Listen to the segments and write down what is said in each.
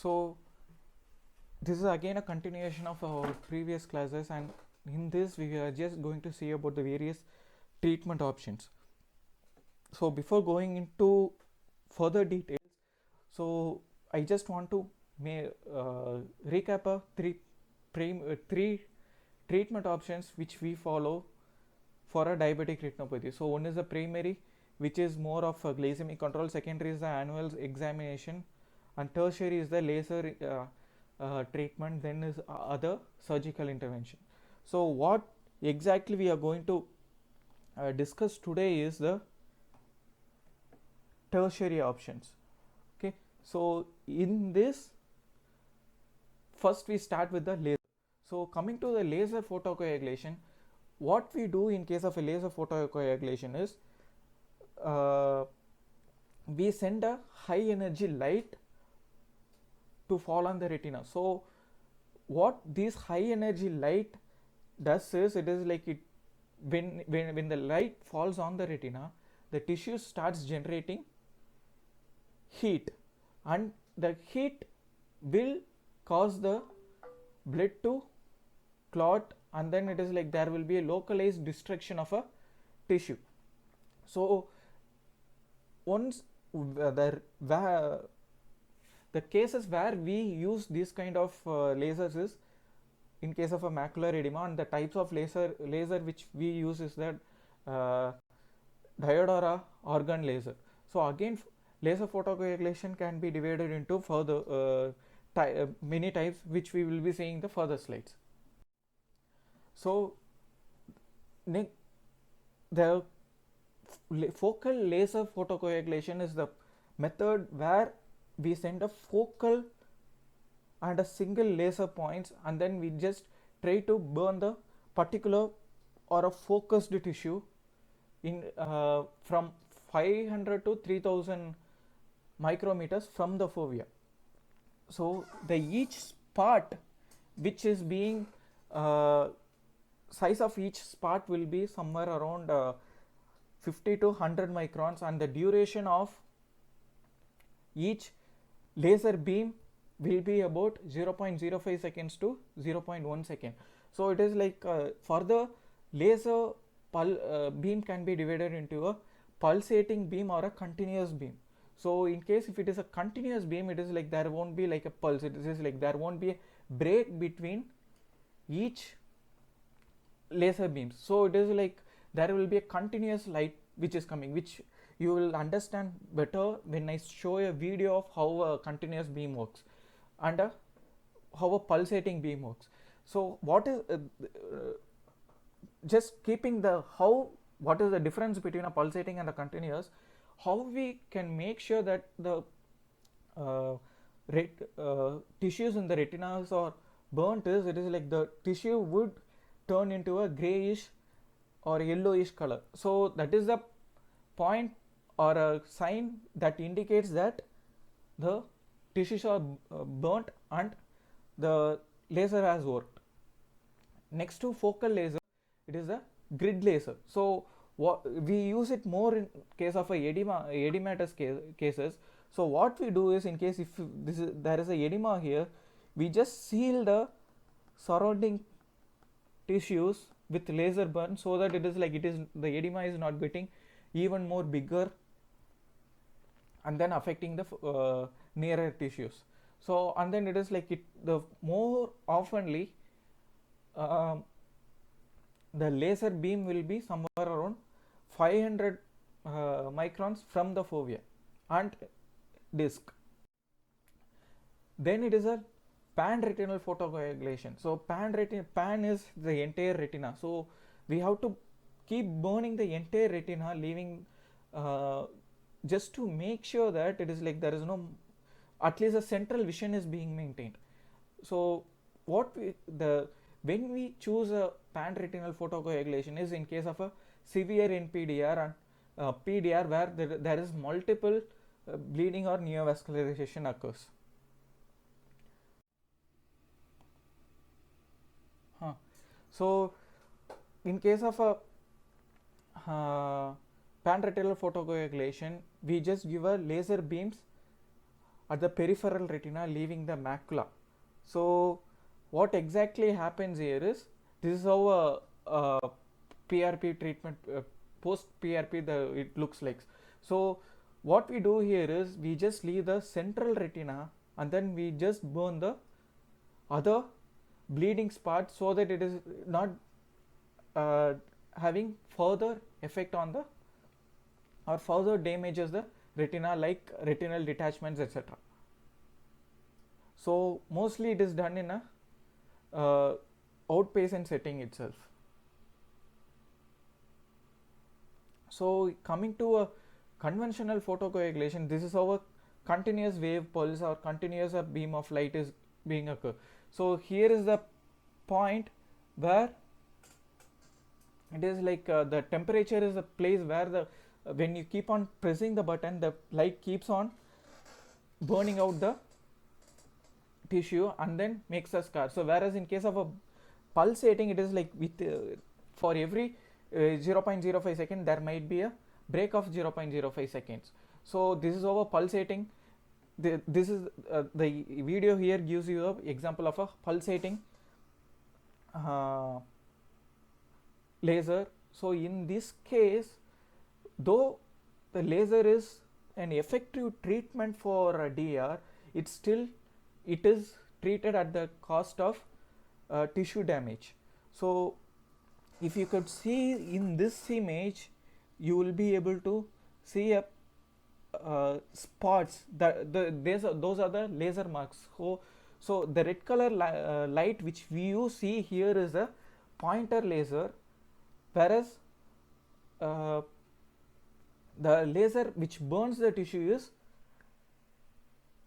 So this is again a continuation of our previous classes, and in this we are just going to see about the various treatment options. So before going into further details, so I just want to recap three treatment options which we follow for a diabetic retinopathy. So one is the primary, which is more of a glycemic control. Secondary is the annual examination, and tertiary is the laser treatment. Then is other surgical intervention. So what exactly we are going to discuss today is the tertiary options. Okay, so in this, first we start with the laser. So coming to the laser photocoagulation, what we do in case of a laser photocoagulation is we send a high energy light to fall on the retina. So what this high energy light does is, it is like it when the light falls on the retina, the tissue starts generating heat, and the heat will cause the blood to clot, and then it is like there will be a localized destruction of a tissue. So once the cases where we use this kind of lasers is in case of a macular edema, and the types of laser which we use is that diode or a organ laser. So again, laser photocoagulation can be divided into further many types, which we will be seeing in the further slides. So the focal laser photocoagulation is the method where we send a focal and a single laser points, and then we just try to burn the particular or a focused tissue in from 500 to 3000 micrometers from the fovea. So the each part which is being size of each spot will be somewhere around 50 to 100 microns, and the duration of each laser beam will be about 0.05 seconds to 0.1 second. So it is like for the laser beam can be divided into a pulsating beam or a continuous beam. So in case if it is a continuous beam, it is like there won't be like a pulse, it is like there won't be a break between each laser beams. So it is like there will be a continuous light which is coming, which you will understand better when I show a video of how a continuous beam works and how a pulsating beam works. So what is just keeping the what is the difference between a pulsating and a continuous, how we can make sure that the tissues in the retinas are burnt is, it is like the tissue would turn into a grayish or yellowish color. So that is the point or a sign that indicates that the tissues are burnt and the laser has worked. Next to focal laser, it is a grid laser. So what we use it more in case of a edematous cases. So what we do is, in case if there is a edema here, we just seal the surrounding tissues with laser burn, so that it is like the edema is not getting even more bigger and then affecting the nearer tissues. So and then it is like the more oftenly the laser beam will be somewhere around 500 microns from the fovea and disc. Then it is a pan-retinal photocoagulation. So pan is the entire retina. So we have to keep burning the entire retina, leaving just to make sure that it is like there is no, at least a central vision is being maintained. So when we choose a pan-retinal photocoagulation is in case of a severe NPDR and PDR, where there is multiple bleeding or neovascularization occurs. So in case of a pan-retinal photocoagulation, we just give a laser beams at the peripheral retina, leaving the macula. So what exactly happens here is, this is how PRP treatment, post PRP, it looks like. So what we do here is, we just leave the central retina and then we just burn the other bleeding spot, so that it is not having further effect on the, or further damages the retina, like retinal detachments, etc. So mostly it is done in a outpatient setting itself. So coming to a conventional photocoagulation, this is how a continuous wave pulse or continuous beam of light is being occur. So here is the point where it is like the temperature is a place where the when you keep on pressing the button, the light keeps on burning out the tissue and then makes a scar. So whereas in case of a pulsating, it is like with for every 0.05 second there might be a break of 0.05 seconds. So this is over pulsating. This is the video here gives you an example of a pulsating laser. So in this case, though the laser is an effective treatment for DR, it is treated at the cost of tissue damage. So if you could see in this image, you will be able to see a spots, those are the laser marks. So the red color light which you see here is a pointer laser, whereas the laser which burns the tissue is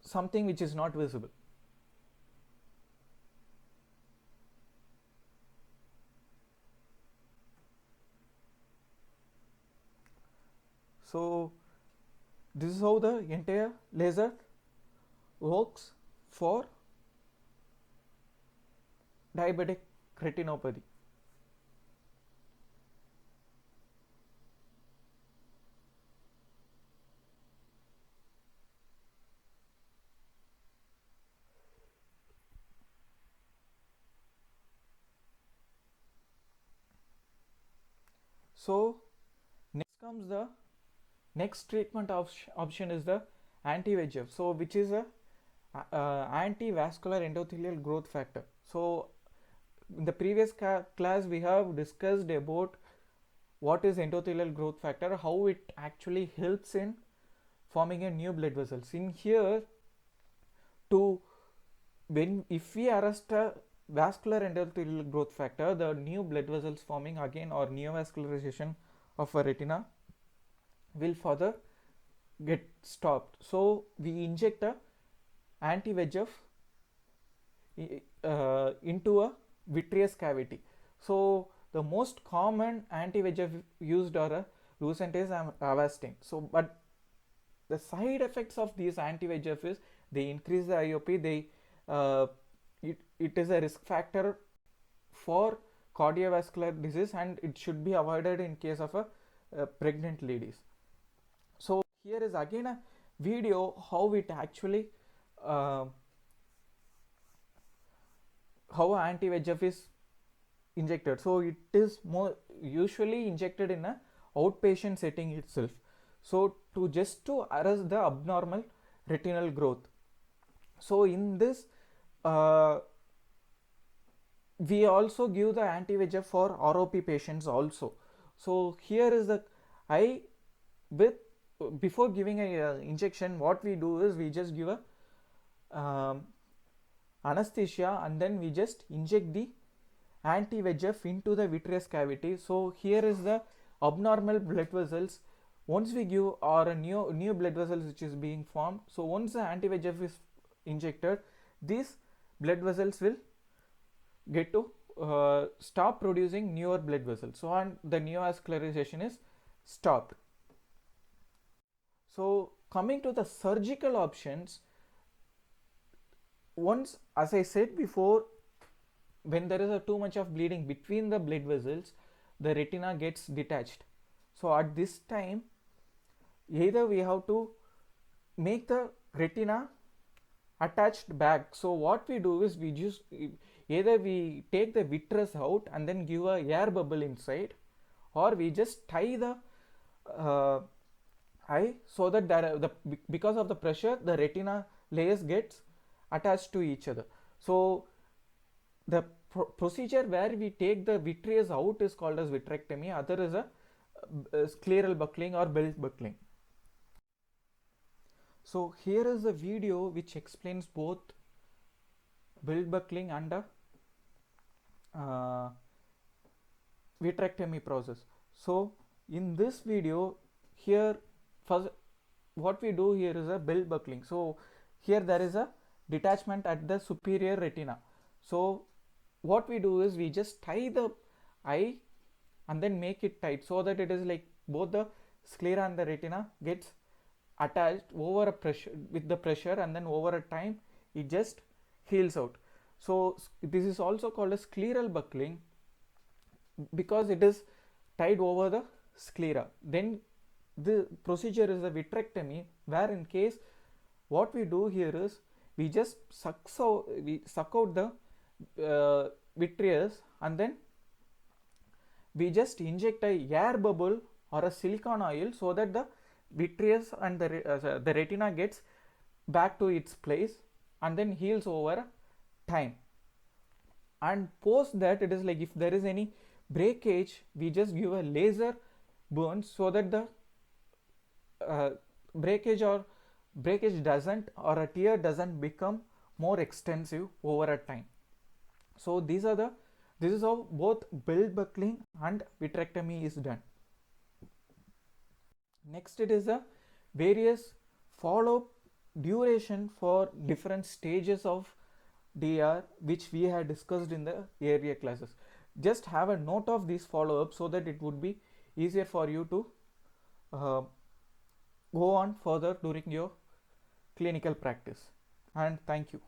something which is not visible. So this is how the entire laser works for diabetic retinopathy. So next comes the next treatment option is the anti-VEGF, so which is a anti-vascular endothelial growth factor. So in the previous class we have discussed about what is endothelial growth factor, how it actually helps in forming a new blood vessels. In here, if we arrest a vascular endothelial growth factor, the new blood vessels forming again, or neovascularization of a retina, will further get stopped. So we inject a anti-VEGF into a vitreous cavity. So the most common anti-VEGF used are a Lucentis and Avastin. So but the side effects of these anti-VEGF is they increase the IOP. It is a risk factor for cardiovascular disease, and it should be avoided in case of a pregnant ladies. So here is again a video how it actually how anti-VEGF is injected. So it is more usually injected in a outpatient setting itself, so to arrest the abnormal retinal growth. So in this we also give the anti-VEGF for ROP patients also. So here is the before giving a injection, what we do is we just give a anesthesia, and then we just inject the anti-VEGF into the vitreous cavity. So here is the abnormal blood vessels. Once we give, or a new blood vessels which is being formed, so once the anti-VEGF is injected, these blood vessels will get to stop producing newer blood vessels, so and the neovascularization is stopped. So coming to the surgical options, once, as I said before, when there is too much of bleeding between the blood vessels, the retina gets detached. So at this time, either we have to make the retina attached back. So what we do is we just either we take the vitreous out and then give a air bubble inside, or we just tie the uh, eye so that because of the pressure the retina layers gets attached to each other. So the procedure where we take the vitreous out is called as vitrectomy. Other is a scleral buckling or belt buckling. So here is a video which explains both belt buckling and a vitrectomy process. So in this video, here first what we do here is a belt buckling. So here there is a detachment at the superior retina. So what we do is we just tie the eye and then make it tight so that it is like both the sclera and the retina gets attached over a pressure with the pressure, and then over a time it just heals out. So this is also called a scleral buckling because it is tied over the sclera. Then the procedure is a vitrectomy, where in case what we do here is we just suck out the vitreous, and then we just inject a air bubble or a silicone oil so that the vitreous and the retina gets back to its place and then heals over time. And post that, it is like if there is any breakage, we just give a laser burn so that the breakage doesn't, or a tear doesn't become more extensive over a time. So this is how both belt buckling and vitrectomy is done. Next, it is a various follow-up duration for different stages of DR, which we had discussed in the earlier classes. Just have a note of these follow-ups so that it would be easier for you to go on further during your clinical practice. And thank you.